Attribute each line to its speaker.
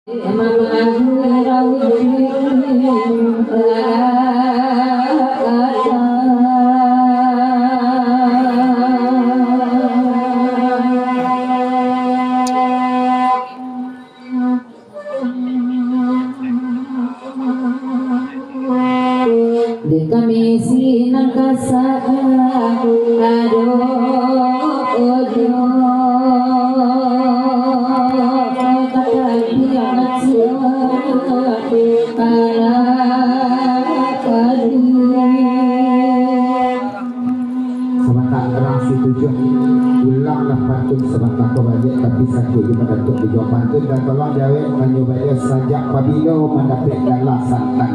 Speaker 1: Di kami sinang kasaan aduh ojo kata dia
Speaker 2: sebentar terang si tujuh ulanglah pantun sebentar kebajak tapi satu juga untuk dijawab pantun dan tolong jawab menyobanya sajak pabilo mendapat dalam santan.